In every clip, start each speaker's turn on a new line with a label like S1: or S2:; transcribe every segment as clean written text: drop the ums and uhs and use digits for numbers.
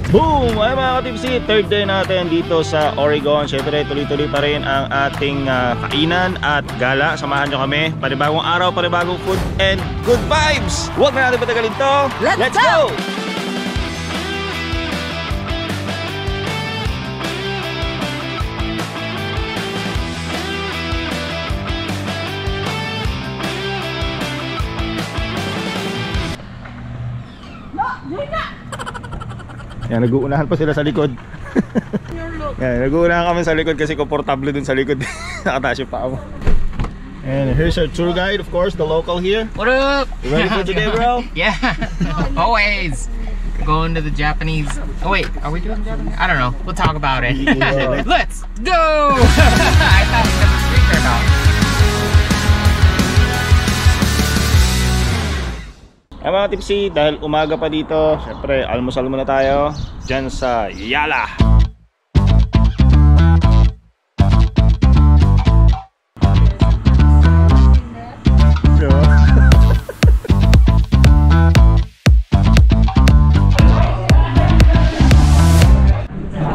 S1: Boom! Ay mga ka-tipsy, third day natin dito sa Oregon. Siyempre, tuloy-tuloy pa rin ang ating kainan at gala. Samahan nyo kami. Panibagong araw, panibagong food, and good vibes! Huwag na natin patagalin to. Let's go! Yan, nag-uunahan pa sila sa likod. Yan, nag-uunahan kami sa likod kasi komportable dun sa likod. Nakataas yung paa mo. And here's our tour guide, of course, the local here.
S2: What up?
S1: You ready for today, bro?
S2: Yeah, always. Going to the Japanese. Oh wait, are we doing Japanese? I don't know. We'll talk about it. Yeah. Let's go! I thought we had the speaker now.
S1: Ay mga tipsy, dahil umaga pa dito, syempre almusal muna tayo dyan sa Yala.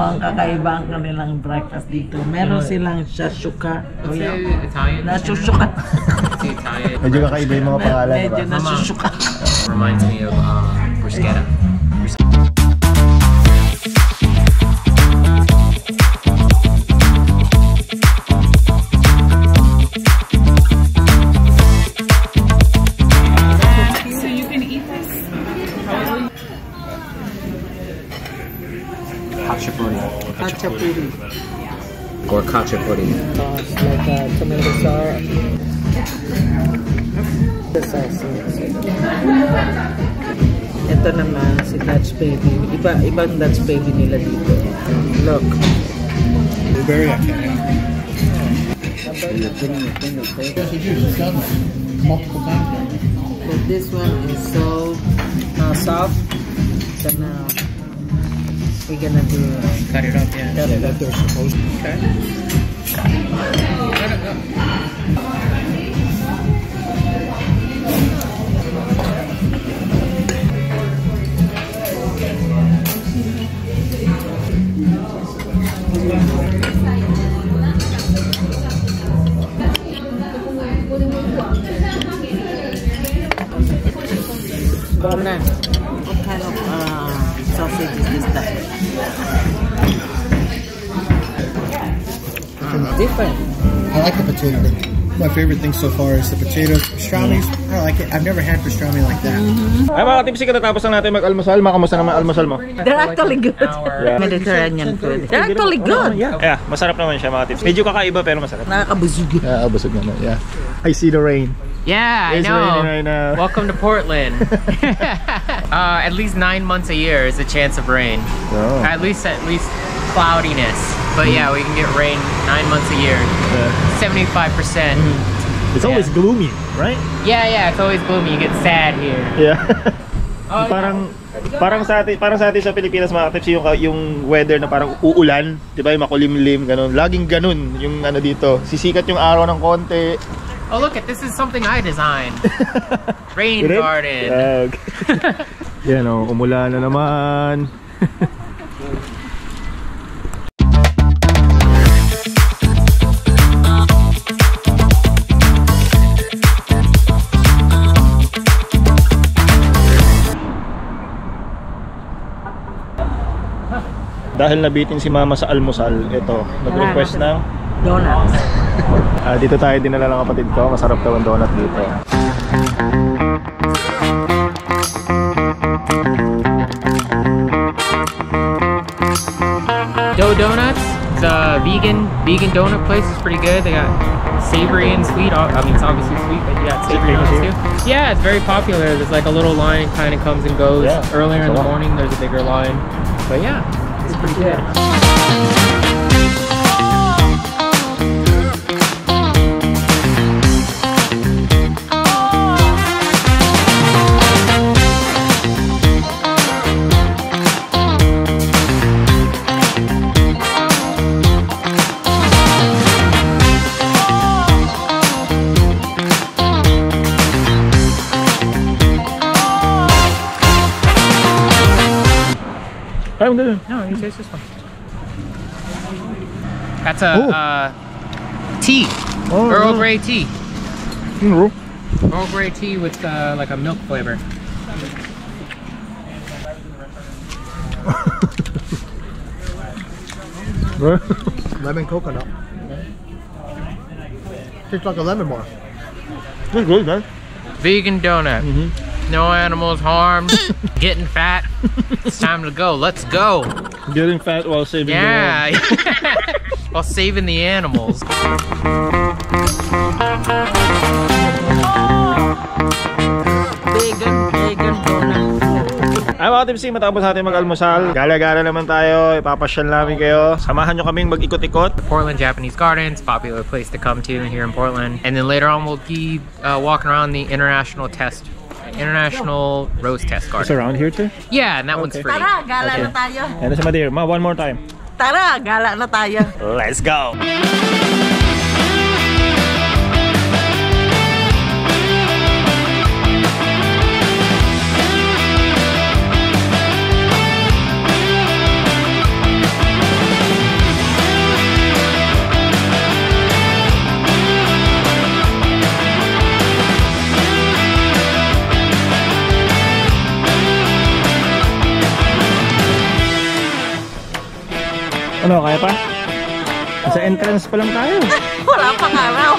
S3: Ang kakaiba ang kanilang breakfast dito. Meron silang shashuka.
S2: Italian?
S3: Nashushuka.
S2: It's Italian.
S1: Medyo kakaiba yung mga pangalan,
S3: Medyo
S1: diba?
S3: nashushuka.
S2: Reminds me of bruschetta.
S4: So you can eat this?
S2: Khachapuri.
S3: Khachapuri.
S2: Or khachapuri.
S3: It's like tomato sauce. The sauce. Ito naman si Dutch baby. Ibang Dutch baby nila dito. Look.
S1: Blueberry, I can't.
S3: So this one is so soft. So now we're gonna do
S2: Cut it up, yeah.
S3: cut it up.
S1: They're supposed to.
S2: Okay.
S3: What kind of sausage is this type? Different.
S5: I like the potato. My favorite thing so far is the potatoes. Pastrami's, I like it. I've never had pastrami like that.
S1: Ay mga ka-tipsy, katatapos lang natin mag-almusal. Kamusta naman almusal mo?
S3: They're actually good.
S1: Yeah.
S3: Mediterranean food. They're actually good.
S1: Yeah, masarap naman siya mga tips. Medyo kakaiba pero masarap.
S3: Nakakabusog.
S1: Yeah, busog naman. Yeah. I see the rain.
S2: Yeah, I
S1: It's
S2: know.
S1: raining right now.
S2: Welcome to Portland. At least 9 months a year is a chance of rain.
S1: Oh.
S2: At least cloudiness. But yeah, we can get rain 9 months a year. 75%.
S1: It's always gloomy, right?
S2: Yeah, it's always gloomy. You get sad here.
S1: Yeah.
S2: Oh,
S1: parang sa atin sa Pilipinas mga tips yung weather na parang uulan, 'di ba? Yung makulimlim ganun. Laging ganun yung ano dito. Sisikat yung araw ng konti.
S2: Oh, look at this is something I designed. Rain garden.
S1: Yan oh, umulan na naman. Dahil nabitin si mama sa almusal, ito, nag-request ng
S3: Donuts.
S1: dito tayo dinala ng kapatid ko. Masarap daw ang donut dito.
S2: Dough Donuts. It's a vegan donut place. It's pretty good. They got savory and sweet. I mean, it's obviously sweet, but you got savory donuts too. Yeah, it's very popular. There's like a little line, kind of comes and goes.
S1: Yeah,
S2: Earlier in the morning, there's a bigger line. But yeah, it's pretty good.
S1: I'm good.
S2: No, you taste this one. That's a tea.
S1: Oh,
S2: Earl Grey tea.
S1: Mm-hmm.
S2: Earl Grey tea with like a milk flavor.
S5: Lemon coconut. Tastes like a lemon bar.
S1: It's good, man.
S2: Vegan donut. No animals harmed. Getting fat. It's time to go. Let's go.
S1: Getting fat while saving the world.
S2: While saving the animals.
S3: Vegan donut.
S1: Ay mga tipsy, matapos natin mag-almusal, gala-gala naman tayo, ipapasyal namin kayo. Samahan nyo kaming mag-ikot-ikot.
S2: Portland Japanese Gardens, popular place to come to here in Portland. And then later on we'll be walking around the International Rose Test
S1: It's
S2: Garden.
S1: around here too?
S2: Yeah, and that one's free.
S3: Tara, gala na tayo.
S1: And si Madir, one more time.
S3: Tara, gala na tayo.
S1: Let's go! Ano, kaya pa? Sa entrance pa lang tayo.
S3: Wala pang araw.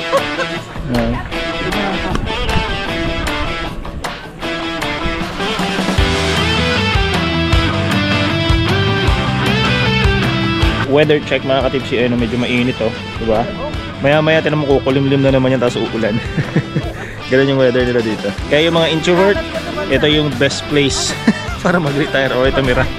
S1: Weather check mga katipsi, ano, medyo mainit oh, diba? Maya-maya tinan mo kukulimlim na naman yan tapos uulan. Ganun yung weather nila dito. Kaya yung mga introvert, ito yung best place para mag-retire o tumira.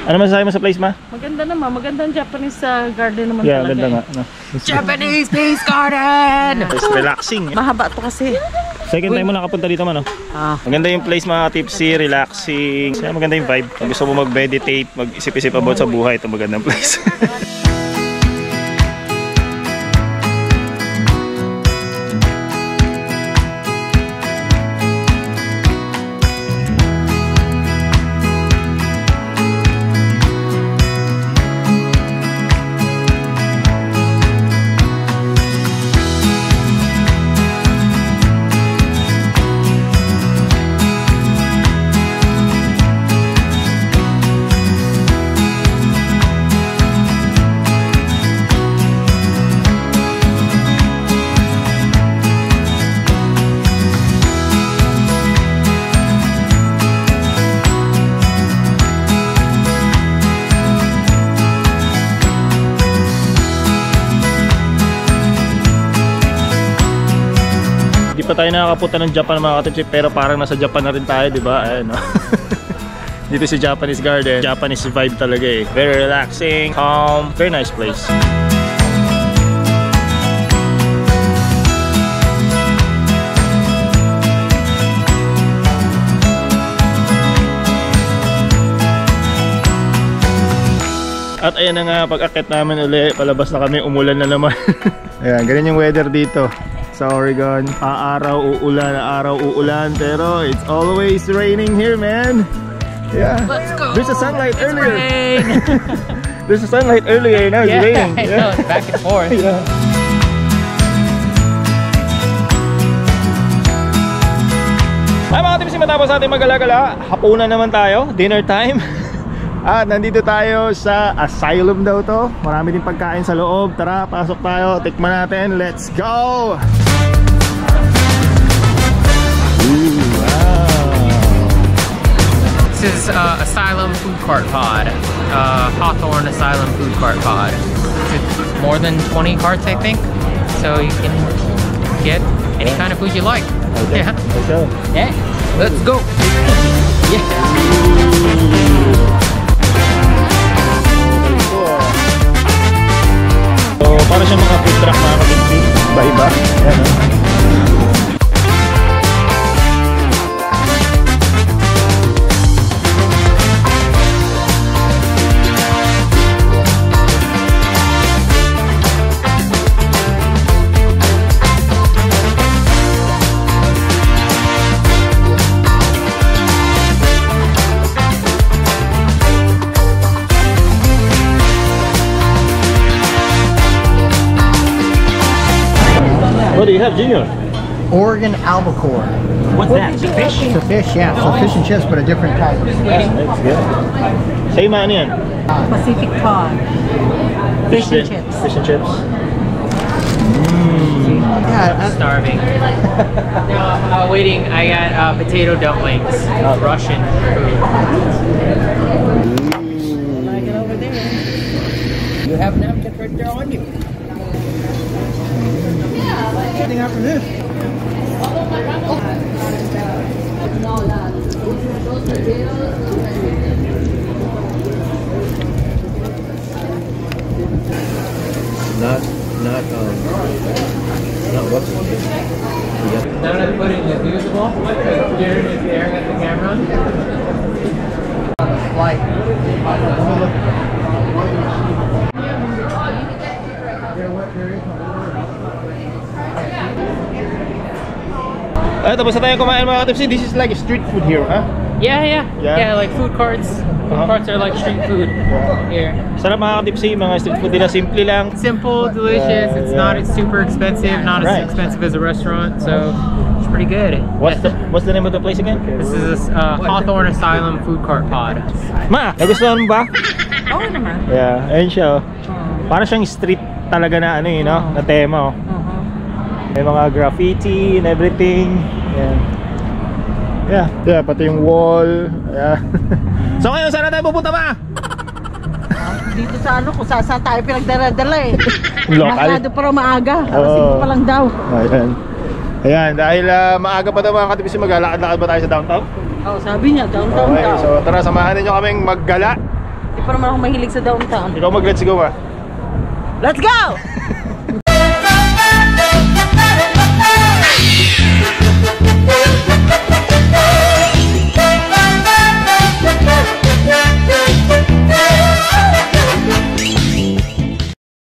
S1: Ano masasabi mo sa place, ma?
S3: Maganda naman, magandang Japanese garden naman
S1: Yeah,
S3: talaga.
S1: ganda nga. No.
S2: Japanese Peace Garden!
S1: It's relaxing.
S3: Mahaba to kasi.
S1: Second time mo nakapunta dito, man, no? Maganda yung place, mga tipsy, relaxing. Kaya maganda yung vibe. Kung gusto mo mag-meditate, mag-isip-isip about sa buhay, ito magandang place. Hindi pa tayo nakakapunta ng Japan mga katipsi, pero parang nasa Japan na rin tayo, di ba? Ayan, no? Dito si Japanese Garden. Japanese vibe talaga eh. Very relaxing, calm, very nice place. At ayan na nga, pag-akit namin uli, palabas na kami, umulan na naman. Ayan, ganyan yung weather dito sa Oregon. Araw uulan, pero it's always raining here, man. Yeah.
S2: Let's go!
S1: There's a sunlight
S2: It's
S1: earlier.
S2: rain.
S1: There's a sunlight earlier, now it's raining.
S2: I know, it's back and forth.
S1: Yeah. Ay mga tipsy, matapos natin mag-gala-gala, hapunan naman tayo, dinner time. At nandito tayo sa asylum daw to. Marami din pagkain sa loob. Tara, pasok tayo. Tikman natin. Let's go! Ooh, wow.
S2: This is Asylum Food Cart Pod. Hawthorne Asylum Food Cart Pod. It's more than 20 carts, I think. So you can get any kind of food you like.
S1: Okay.
S2: Yeah.
S1: Let's go.
S2: Yeah. Let's go. Yeah.
S1: So, para siya mga food truck mga kapitsi. Iba-iba. Ayan, What do you have, Junior?
S5: Oregon albacore.
S1: What's that? The fish?
S5: It's a fish, yeah. So fish and chips, but a different type.
S1: That's good. Same man yan.
S4: Pacific cod. Fish and chips.
S1: Fish and chips.
S5: Yeah,
S2: Starving. No, waiting. I got potato dumplings. Russian food.
S3: Like it over there. You have napkin right there on you.
S5: Getting after this.
S6: Not what's it?
S2: Now that I put it in the usable, Jared is staring at the camera.
S5: Like,
S1: Tapos na tayo kumain mga katipsi. This is like a street food here, huh?
S2: Yeah.
S1: Yeah?
S2: Like food carts. Food carts are like street food here.
S1: Sarap mga katipsi. Mga street food nila. Simple lang.
S2: Simple, delicious. It's not super expensive. Not as expensive as a restaurant, so it's pretty good.
S1: What's the name of the place again?
S2: This is Hawthorne Asylum Food Cart Pod.
S1: Ma, nagustuhan mo ba?
S4: Oo naman.
S1: Yeah, ayun siya. Oh. Para siyang street talaga na ano eh, no? Na tema. Oh. May mga graffiti and everything. Yeah, pati yung wall. Yeah. So ngayon, saan na tayo pupunta ba?
S3: Dito sa ano, kung saan tayo pinagdala-dala eh.
S1: Local.
S3: Masyado para maaga. Alas 5 pa lang daw.
S1: Ayan, dahil maaga pa daw mga katipisi, maglalakad-lakad ba tayo sa downtown?
S3: Oh, sabi niya, downtown
S1: Okay,
S3: daw.
S1: so tara, samahan ninyo kaming maggala.
S3: Hindi pa naman ako mahilig sa downtown.
S1: Ikaw mag-let's go ba?
S3: Let's go!